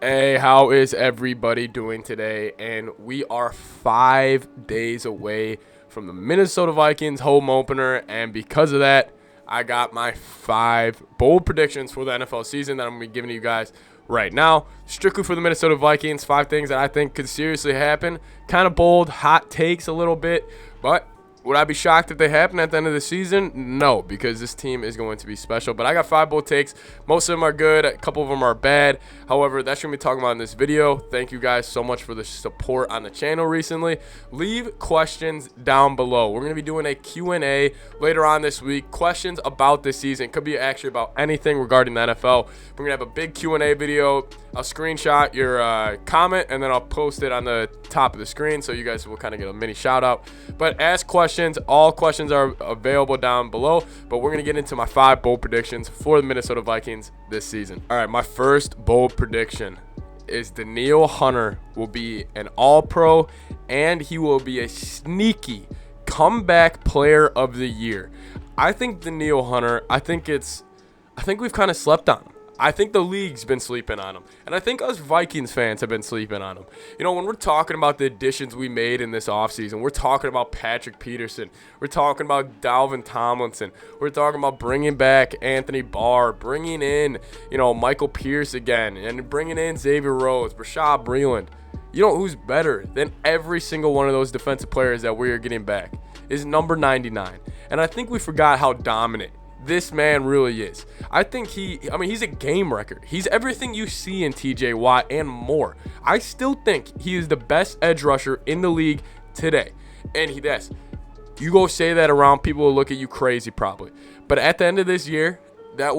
Hey, how is everybody doing today? And we are 5 days away from the Minnesota Vikings home opener. And because of that, I got my 5 bold predictions for the NFL season that I'm going to be giving you guys right now. Strictly for the Minnesota Vikings, 5 things that I think could seriously happen. Kind of bold, hot takes a little bit, but would I be shocked if they happen at the end of the season? No, because this team is going to be special. But I got 5 bold takes. Most of them are good. A couple of them are bad. However, that's what we're talking about in this video. Thank you guys so much for the support on the channel recently. Leave questions down below. We're going to be doing a Q&A later on this week. Questions about this season. It could be actually about anything regarding the NFL. We're going to have a big Q&A video. I'll screenshot your comment, and then I'll post it on the top of the screen so you guys will kind of get a mini shout out. But ask questions. All questions are available down below, but we're going to get into my 5 bold predictions for the Minnesota Vikings this season. All right, my first bold prediction is Danielle Hunter will be an all-pro, and he will be a sneaky comeback player of the year. I think Danielle Hunter, I think we've kind of slept on him. I think the league's been sleeping on him. And I think us Vikings fans have been sleeping on him. You know, when we're talking about the additions we made in this offseason, we're talking about Patrick Peterson. We're talking about Dalvin Tomlinson. We're talking about bringing back Anthony Barr, bringing in, Michael Pierce again, and bringing in Xavier Rhodes, Rashad Breeland. You know who's better than every single one of those defensive players that we are getting back is number 99. And I think we forgot how dominant this man really is. I think he's a game wrecker. He's everything you see in TJ Watt and more. I still think he is the best edge rusher in the league today. And you go say that around, people will look at you crazy probably. But at the end of this year, that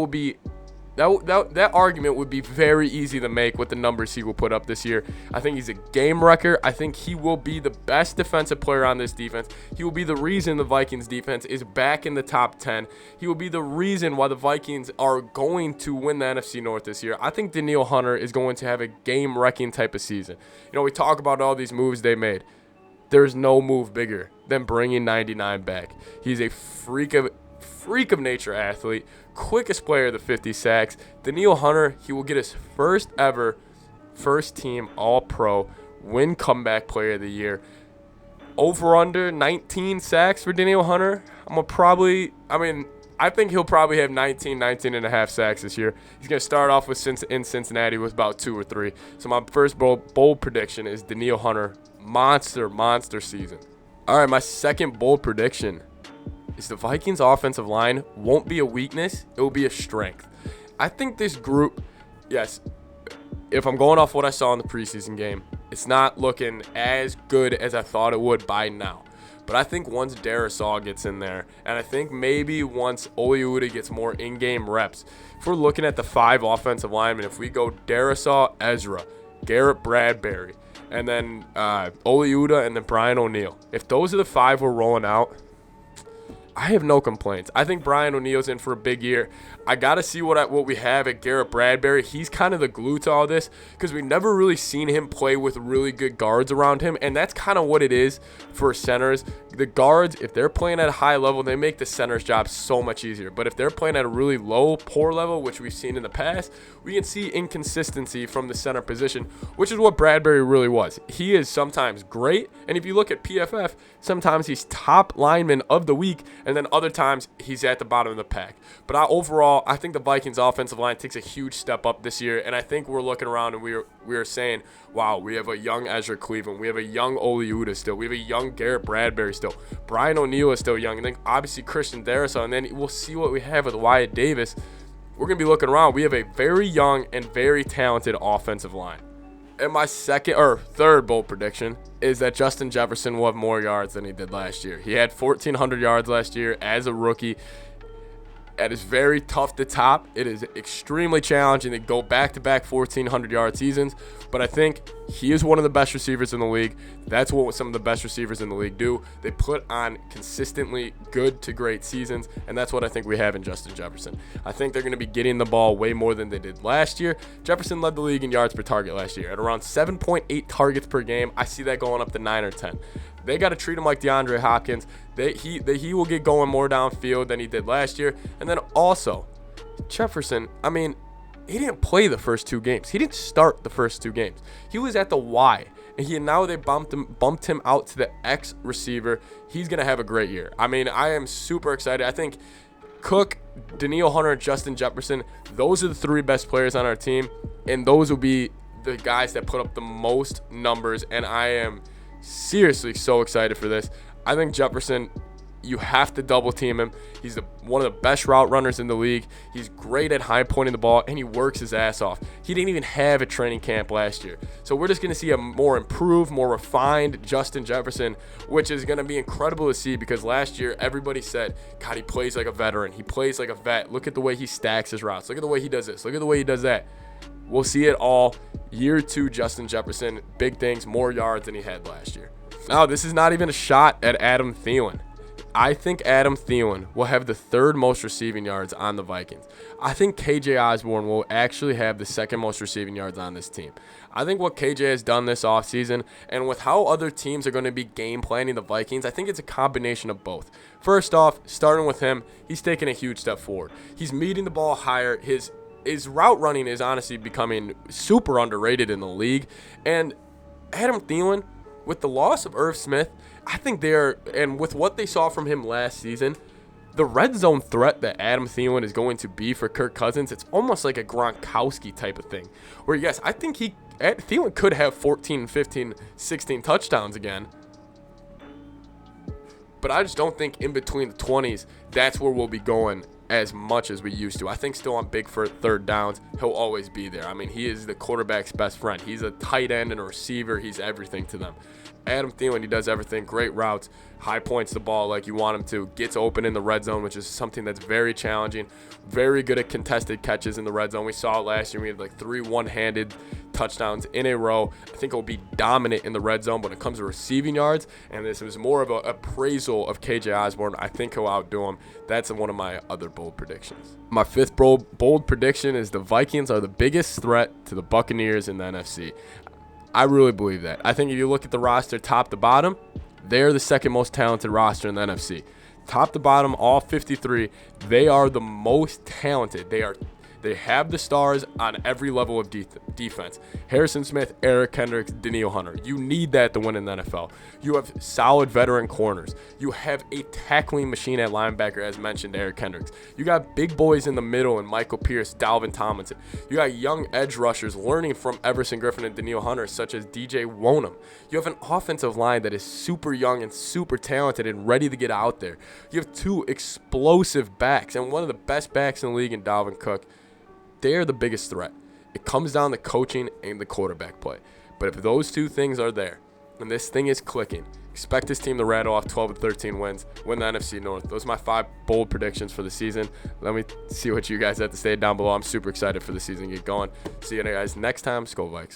argument would be very easy to make with the numbers he will put up this year. I think he's a game wrecker. I think he will be the best defensive player on this defense. He will be the reason the Vikings defense is back in the top 10. He will be the reason why the Vikings are going to win the NFC North this year. I think Danielle Hunter is going to have a game-wrecking type of season. We talk about all these moves they made. There's no move bigger than bringing 99 back. He's a freak of nature athlete, quickest player to 50 sacks. Danielle Hunter, he will get his first ever first-team All-Pro, win comeback player of the year. Over under 19 sacks for Danielle Hunter. I think he'll probably have 19 and a half sacks this year. He's going to start off in Cincinnati with about 2 or 3. So my first bold prediction is Danielle Hunter, monster season. All right, my second bold prediction is the Vikings offensive line won't be a weakness, it will be a strength. I think this group, yes, if I'm going off what I saw in the preseason game, it's not looking as good as I thought it would by now. But I think once Darisaw gets in there, and I think maybe once Oliuda gets more in-game reps, if we're looking at the 5 offensive linemen, if we go Darisaw, Ezra, Garrett Bradbury, and then Oliuda, and then Brian O'Neill, if those are the 5 we're rolling out, I have no complaints. I think Brian O'Neill's in for a big year. I got to see what we have at Garrett Bradbury. He's kind of the glue to all this because we've never really seen him play with really good guards around him, and that's kind of what it is for centers. The guards, if they're playing at a high level, they make the center's job so much easier. But if they're playing at a really low, poor level, which we've seen in the past, we can see inconsistency from the center position, which is what Bradbury really was. He is sometimes great, and if you look at PFF, sometimes he's top lineman of the week, and then other times he's at the bottom of the pack. But overall, I think the Vikings offensive line takes a huge step up this year, and I think we're looking around and we are saying, wow, we have a young Ezra Cleveland, we have a young Oliuda still, we have a young Garrett Bradbury still, Brian O'Neill is still young, and then obviously Christian Darisaw, and then we'll see what we have with Wyatt Davis. We're going to be looking around. We have a very young and very talented offensive line. And my third bold prediction is that Justin Jefferson will have more yards than he did last year. He had 1,400 yards last year as a rookie. It is very tough to top. It is extremely challenging to go back-to-back 1,400-yard seasons. But I think he is one of the best receivers in the league. That's what some of the best receivers in the league do. They put on consistently good to great seasons, and that's what I think we have in Justin Jefferson. I think they're going to be getting the ball way more than they did last year. Jefferson led the league in yards per target last year at around 7.8 targets per game. I see that going up to 9 or 10. They got to treat him like DeAndre Hopkins. He will get going more downfield than he did last year. And then also, Jefferson, he didn't play the first 2 games. He didn't start the first 2 games. He was at the Y, and now they bumped him out to the X receiver. He's going to have a great year. I mean, I am super excited. I think Cook, Danielle Hunter, and Justin Jefferson, those are the 3 best players on our team, and those will be the guys that put up the most numbers, and I am seriously so excited for this. I think Jefferson, you have to double team him. He's one of the best route runners in the league. He's great at high pointing the ball, and he works his ass off. He didn't even have a training camp last year. So we're just going to see a more improved, more refined Justin Jefferson, which is going to be incredible to see because last year everybody said, God, he plays like a veteran. He plays like a vet. Look at the way he stacks his routes. Look at the way he does this. Look at the way he does that. We'll see it all. Year 2, Justin Jefferson, big things, more yards than he had last year. Now, this is not even a shot at Adam Thielen. I think Adam Thielen will have the 3rd most receiving yards on the Vikings. I think KJ Osborne will actually have the 2nd most receiving yards on this team. I think what KJ has done this offseason and with how other teams are going to be game planning the Vikings, I think it's a combination of both. First off, starting with him, he's taken a huge step forward. He's meeting the ball higher. His route running is honestly becoming super underrated in the league. And Adam Thielen, with the loss of Irv Smith, I think and with what they saw from him last season, the red zone threat that Adam Thielen is going to be for Kirk Cousins, it's almost like a Gronkowski type of thing. Where, yes, I think Thielen could have 14, 15, 16 touchdowns again. But I just don't think in between the 20s, that's where we'll be going as much as we used to. I think still on big for 3rd downs, he'll always be there. I mean, he is the quarterback's best friend. He's a tight end and a receiver. He's everything to them. Adam Thielen, he does everything. Great routes, high points the ball like you want him to, gets open in the red zone, which is something that's very challenging. Very good at contested catches in the red zone. We saw it last year. We had like 3 one-handed touchdowns in a row. I think he'll be dominant in the red zone when it comes to receiving yards, and this was more of an appraisal of KJ Osborne. I think he'll outdo him. That's one of my other bold predictions. My 5th bold prediction is the Vikings are the biggest threat to the Buccaneers in the NFC. I really believe that. I think if you look at the roster top to bottom, they're the 2nd most talented roster in the NFC. Top to bottom, all 53, they are the most talented. They have the stars on every level of defense. Harrison Smith, Eric Kendricks, Danielle Hunter. You need that to win in the NFL. You have solid veteran corners. You have a tackling machine at linebacker, as mentioned, Eric Kendricks. You got big boys in the middle and Michael Pierce, Dalvin Tomlinson. You got young edge rushers learning from Everson Griffin and Danielle Hunter, such as DJ Wonham. You have an offensive line that is super young and super talented and ready to get out there. You have 2 explosive backs and one of the best backs in the league in Dalvin Cook. They are the biggest threat. It comes down to coaching and the quarterback play. But if those 2 things are there and this thing is clicking, expect this team to rattle off 12 and 13 wins, win the NFC North. Those are my 5 bold predictions for the season. Let me see what you guys have to say down below. I'm super excited for the season to get going. See you guys next time. Skol Vikes.